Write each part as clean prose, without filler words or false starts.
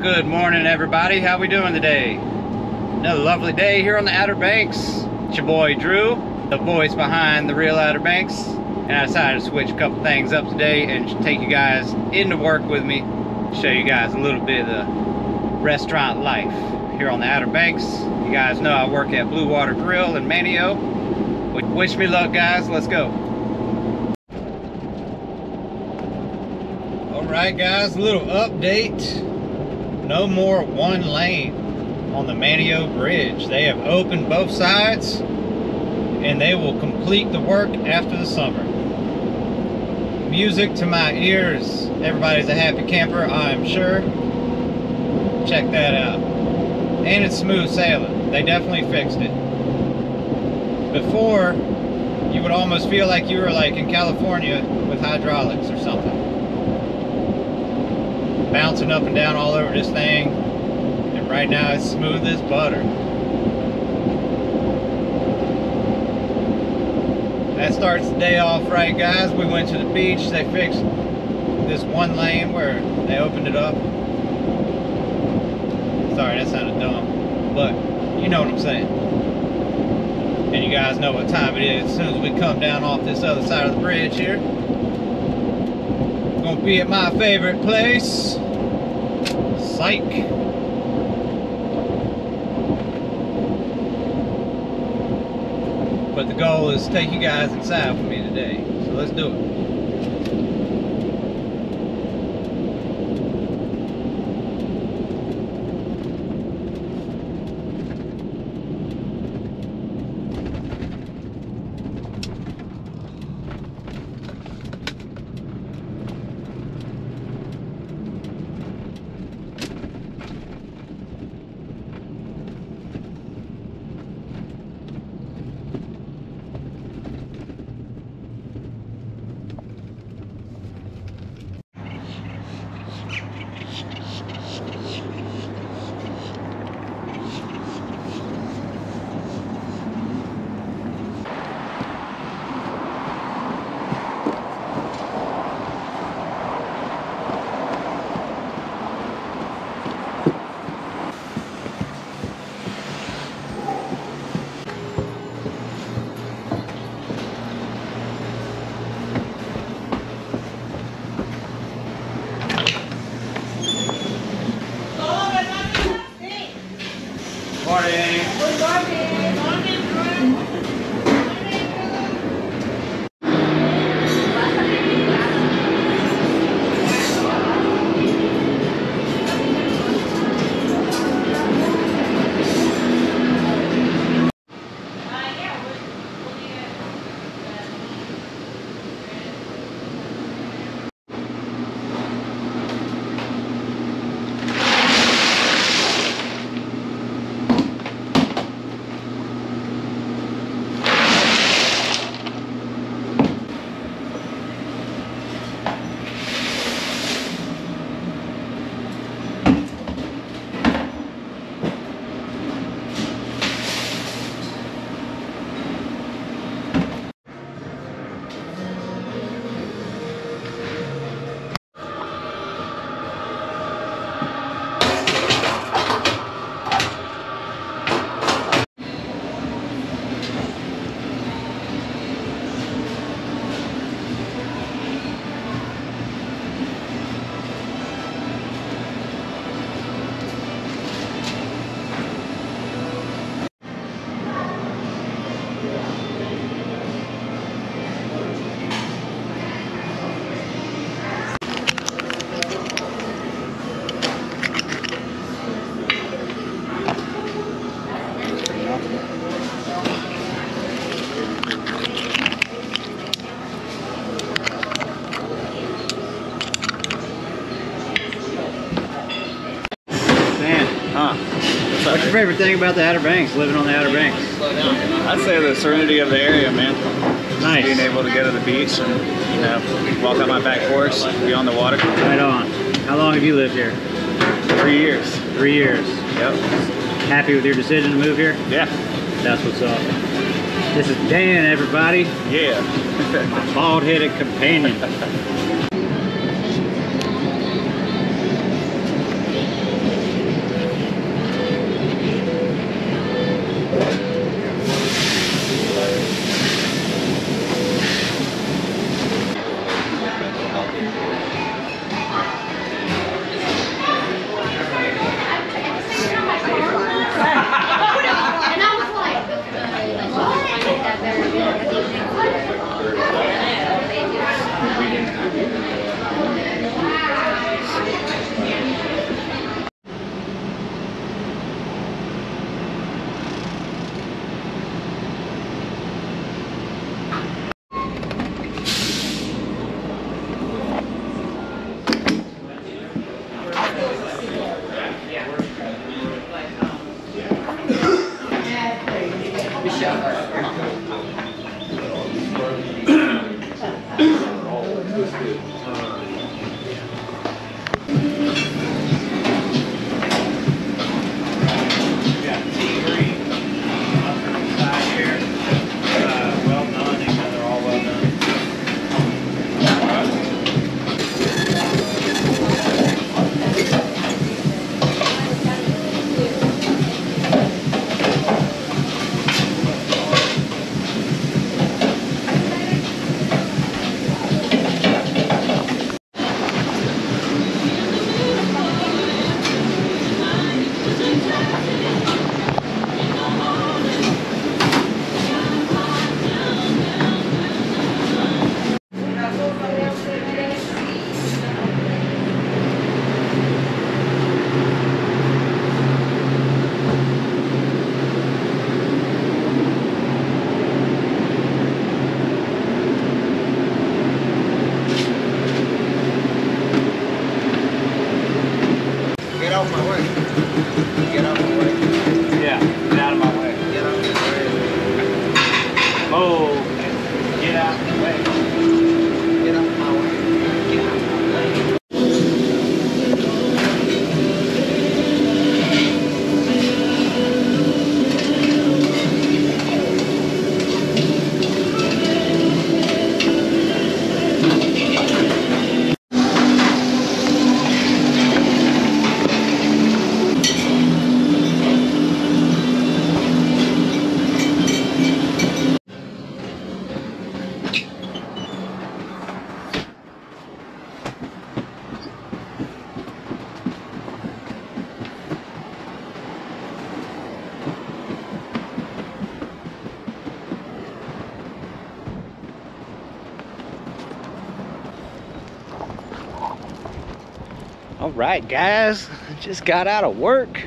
Good morning, everybody. How we doing today? Another lovely day here on the Outer Banks. It's your boy Drew, the voice behind the real Outer Banks, and I decided to switch a couple things up today and take you guys into work with me, show you guys a little bit of the restaurant life here on the Outer Banks. You guys know I work at Blue Water Grill in Manteo. Wish me luck, guys. Let's go. Alright guys, a little update. No more one lane on the Manteo Bridge. They have opened both sides and they will complete the work after the summer. Music to my ears. Everybody's a happy camper, I am sure. Check that out. And it's smooth sailing. They definitely fixed it. Before, you would almost feel like you were like in California with hydraulics or something. Bouncing up and down all over this thing, and right now it's smooth as butter. That starts the day off right, guys. We went to the beach. They fixed this one lane where they opened it up. Sorry, that sounded dumb, but you know what I'm saying. And you guys know what time it is. As soon as we come down off this other side of the bridge here, gonna be at my favorite place. Psych. But the goal is to take you guys inside with me today. So let's do it. What's your favorite thing about the Outer Banks, living on the Outer Banks? I'd say the serenity of the area, man. Nice. Being able to go to the beach and, you know, walk on my back porch, be on the water. Right on. How long have you lived here? 3 years. 3 years. Yep. Happy with your decision to move here? Yeah. That's what's up. This is Dan, everybody. Yeah. My bald-headed companion. off my way. Get out of my way. Yeah, get out of my way. Get out of my way. Move. Get out of the way. Get out of my way. Get out of my way. All right, guys, just got out of work.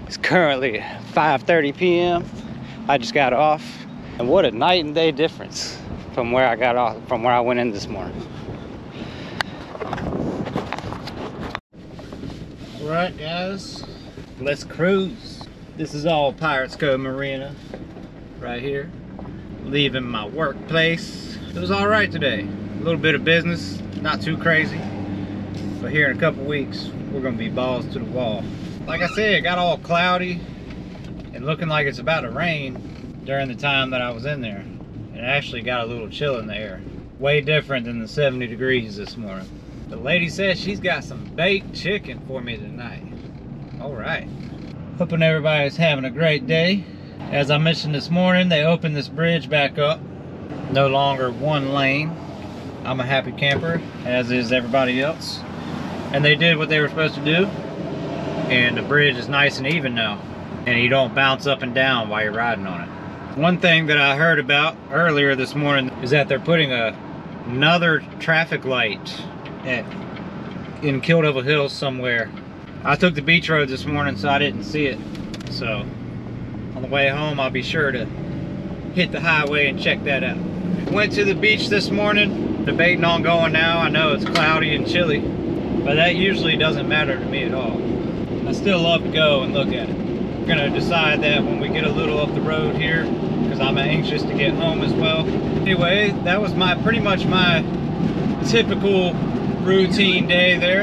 It's currently 5:30 p.m. I just got off, and what a night and day difference from where I got off, from where I went in this morning. All right, guys, let's cruise. This is all Pirates Cove Marina right here. Leaving my workplace. It was all right today. A little bit of business, not too crazy. But here in a couple weeks, we're gonna be balls to the wall. Like I said, it got all cloudy and looking like it's about to rain during the time that I was in there. It actually got a little chill in the air. Way different than the 70 degrees this morning. The lady said she's got some baked chicken for me tonight. All right. Hoping everybody's having a great day. As I mentioned this morning, they opened this bridge back up. No longer one lane. I'm a happy camper, as is everybody else. And they did what they were supposed to do, and the bridge is nice and even now, and you don't bounce up and down while you're riding on it. One thing that I heard about earlier this morning is that they're putting another traffic light in Kildova Hills somewhere. I took the beach road this morning, so I didn't see it. So on the way home, I'll be sure to hit the highway and check that out. Went to the beach this morning, debating on going now. I know it's cloudy and chilly, but that usually doesn't matter to me at all. I still love to go and look at it. I'm gonna decide that when we get a little up the road here, because I'm anxious to get home as well. Anyway, that was pretty much my typical routine day there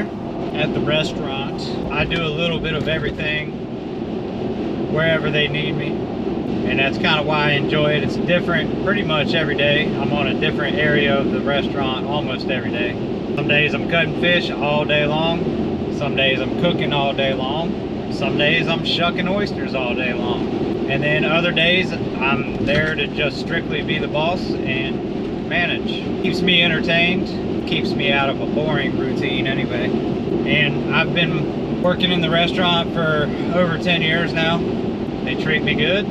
at the restaurant. I do a little bit of everything wherever they need me, and that's kind of why I enjoy it. It's different pretty much every day. I'm on a different area of the restaurant almost every day. Some days I'm cutting fish all day long. Some days I'm cooking all day long. Some days I'm shucking oysters all day long. And then other days I'm there to just strictly be the boss and manage. Keeps me entertained, keeps me out of a boring routine anyway. And I've been working in the restaurant for over 10 years now. They treat me good,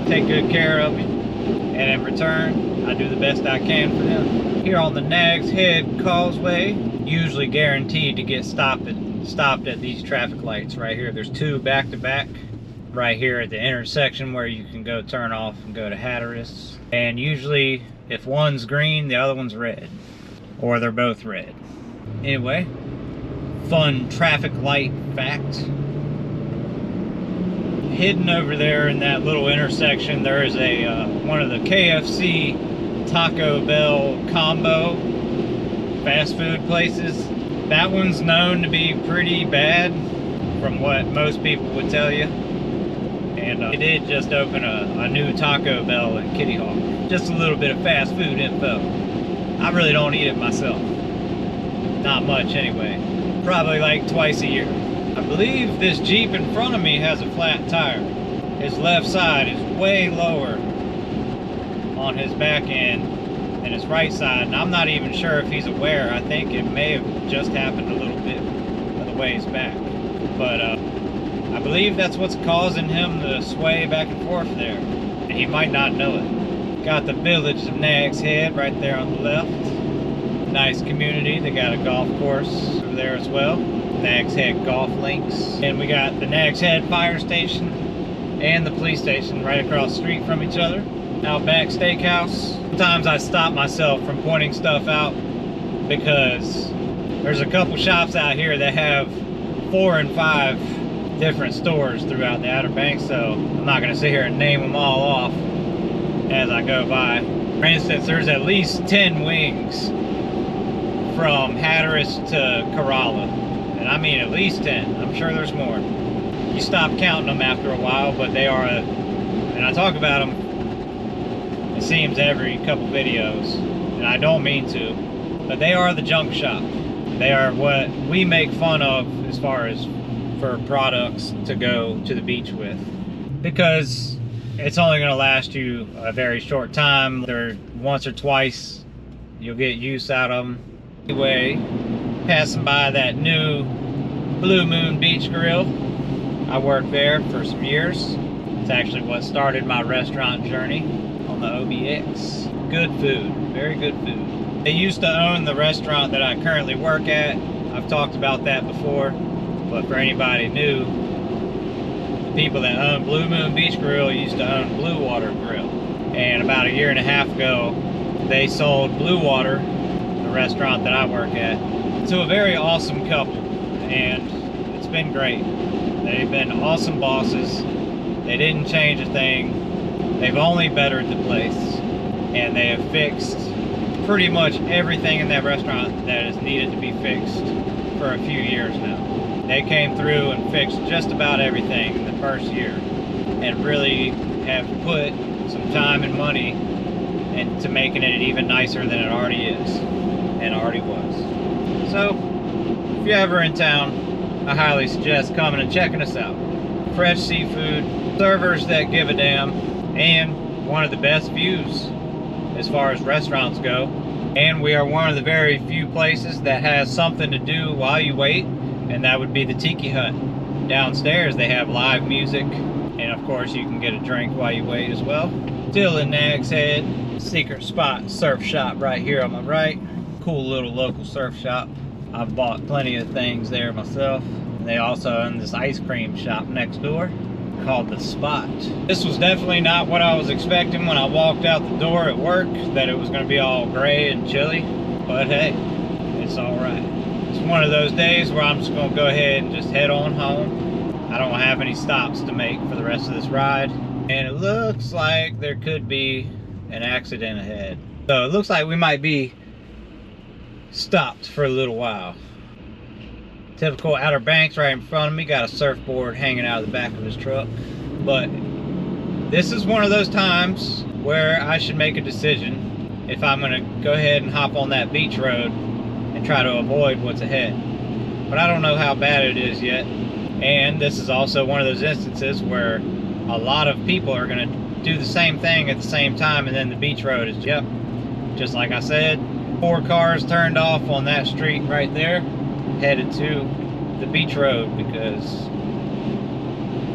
take good care of me, and in return, I do the best I can for them. Here on the Nags Head Causeway, usually guaranteed to get stopped at these traffic lights right here. There's two back to back right here at the intersection where you can go turn off and go to Hatteras. And usually if one's green, the other one's red, or they're both red. Anyway, fun traffic light fact. Hidden over there in that little intersection, there is one of the KFC Taco Bell combo fast food places. That one's known to be pretty bad from what most people would tell you. And they did just open a new Taco Bell in Kitty Hawk. Just a little bit of fast food info. I really don't eat it myself. Not much anyway. Probably like twice a year. I believe this Jeep in front of me has a flat tire. His left side is way lower on his back end than his right side, and I'm not even sure if he's aware. I think it may have just happened a little bit of the ways back. But I believe that's what's causing him to sway back and forth there. And he might not know it. Got the village of Nags Head right there on the left. Nice community. They got a golf course over there as well. Nags Head Golf Links. And we got the Nags Head Fire Station and the police station right across the street from each other. Outback Steakhouse. Sometimes I stop myself from pointing stuff out because there's a couple shops out here that have 4 and 5 different stores throughout the Outer Banks, so I'm not gonna sit here and name them all off as I go by. For instance, there's at least 10 wings from Hatteras to Corolla, and I mean at least 10. I'm sure there's more. You stop counting them after a while, but they are, and I talk about them, it seems, every couple videos, and I don't mean to, but they are the junk shop. They are what we make fun of as far as for products to go to the beach with, because it's only going to last you a very short time. They're once or twice, you'll get use out of them. Anyway, passing by that new Blue Moon Beach Grill. I worked there for some years. It's actually what started my restaurant journey on the OBX. Good food, very good food. They used to own the restaurant that I currently work at. I've talked about that before, but for anybody new, the people that own Blue Moon Beach Grill used to own Blue Water Grill. And about a year and a half ago, they sold Blue Water, the restaurant that I work at, to a very awesome couple, and it's been great. They've been awesome bosses. They didn't change a thing. They've only bettered the place, and they have fixed pretty much everything in that restaurant that is needed to be fixed for a few years now. They came through and fixed just about everything in the first year, and really have put some time and money into making it even nicer than it already is and already was. So if you're ever in town, I highly suggest coming and checking us out. Fresh seafood, servers that give a damn, and one of the best views as far as restaurants go. And we are one of the very few places that has something to do while you wait, and that would be the Tiki Hut. Downstairs they have live music, and of course you can get a drink while you wait as well. Still in Nag's Head, secret spot surf shop right here on my right. Cool little local surf shop. I've bought plenty of things there myself. And they also own this ice cream shop next door called The Spot. This was definitely not what I was expecting when I walked out the door at work, that it was going to be all gray and chilly, but hey, it's all right. It's one of those days where I'm just going to go ahead and just head on home. I don't have any stops to make for the rest of this ride, and it looks like there could be an accident ahead. So it looks like we might be stopped for a little while. Typical Outer Banks right in front of me, got a surfboard hanging out of the back of his truck. But this is one of those times where I should make a decision if I'm gonna go ahead and hop on that beach road and try to avoid what's ahead. But I don't know how bad it is yet. And this is also one of those instances where a lot of people are gonna do the same thing at the same time, and then the beach road is, yep, just like I said, 4 cars turned off on that street right there, headed to the beach road because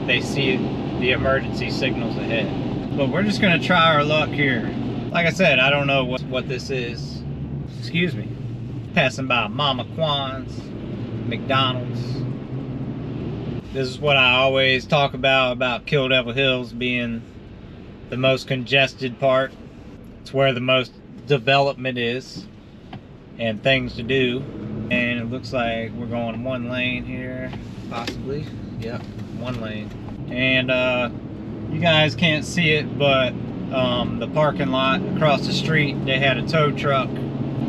they see the emergency signals ahead. But we're just gonna try our luck here. Like I said, I don't know what this is. Excuse me. Passing by Mama Kwan's, McDonald's. This is what I always talk about Kill Devil Hills being the most congested part. It's where the most development is and things to do. And it looks like we're going 1 lane here, possibly. Yep, 1 lane. And you guys can't see it, but the parking lot across the street, they had a tow truck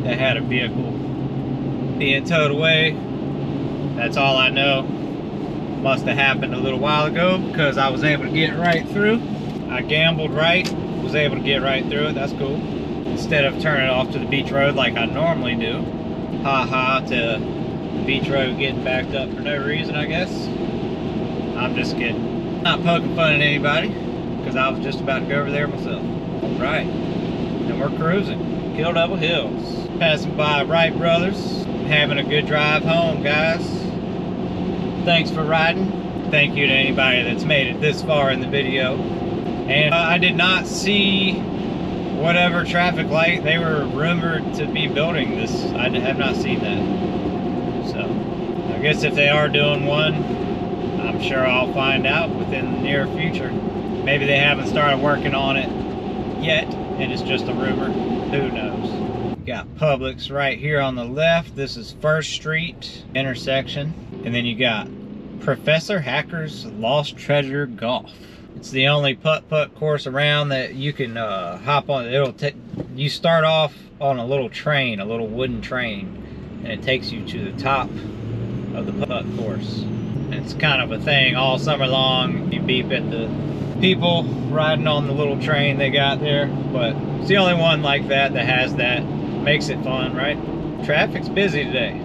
that had a vehicle being towed away. That's all I know. Must have happened a little while ago because I was able to get right through. I gambled right, was able to get right through it. That's cool. Instead of turning off to the beach road like I normally do. Ha to the beach road getting backed up for no reason, I guess. I'm just kidding. Not poking fun at anybody, because I was just about to go over there myself. Alright, and we're cruising. Kill Devil Hills. Passing by Wright Brothers. Having a good drive home, guys. Thanks for riding. Thank you to anybody that's made it this far in the video. And I did not see whatever traffic light they were rumored to be building this. I have not seen that. So I guess if they are doing one, I'm sure I'll find out within the near future. Maybe they haven't started working on it yet and it's just a rumor. Who knows? Got Publix right here on the left. This is First Street intersection. And then you got Professor Hacker's Lost Treasure Golf. It's the only putt-putt course around that you can hop on. You start off on a little train, a little wooden train, and it takes you to the top of the putt course. And it's kind of a thing all summer long. You beep at the people riding on the little train they got there, but it's the only one like that that has that. Makes it fun, right? Traffic's busy today.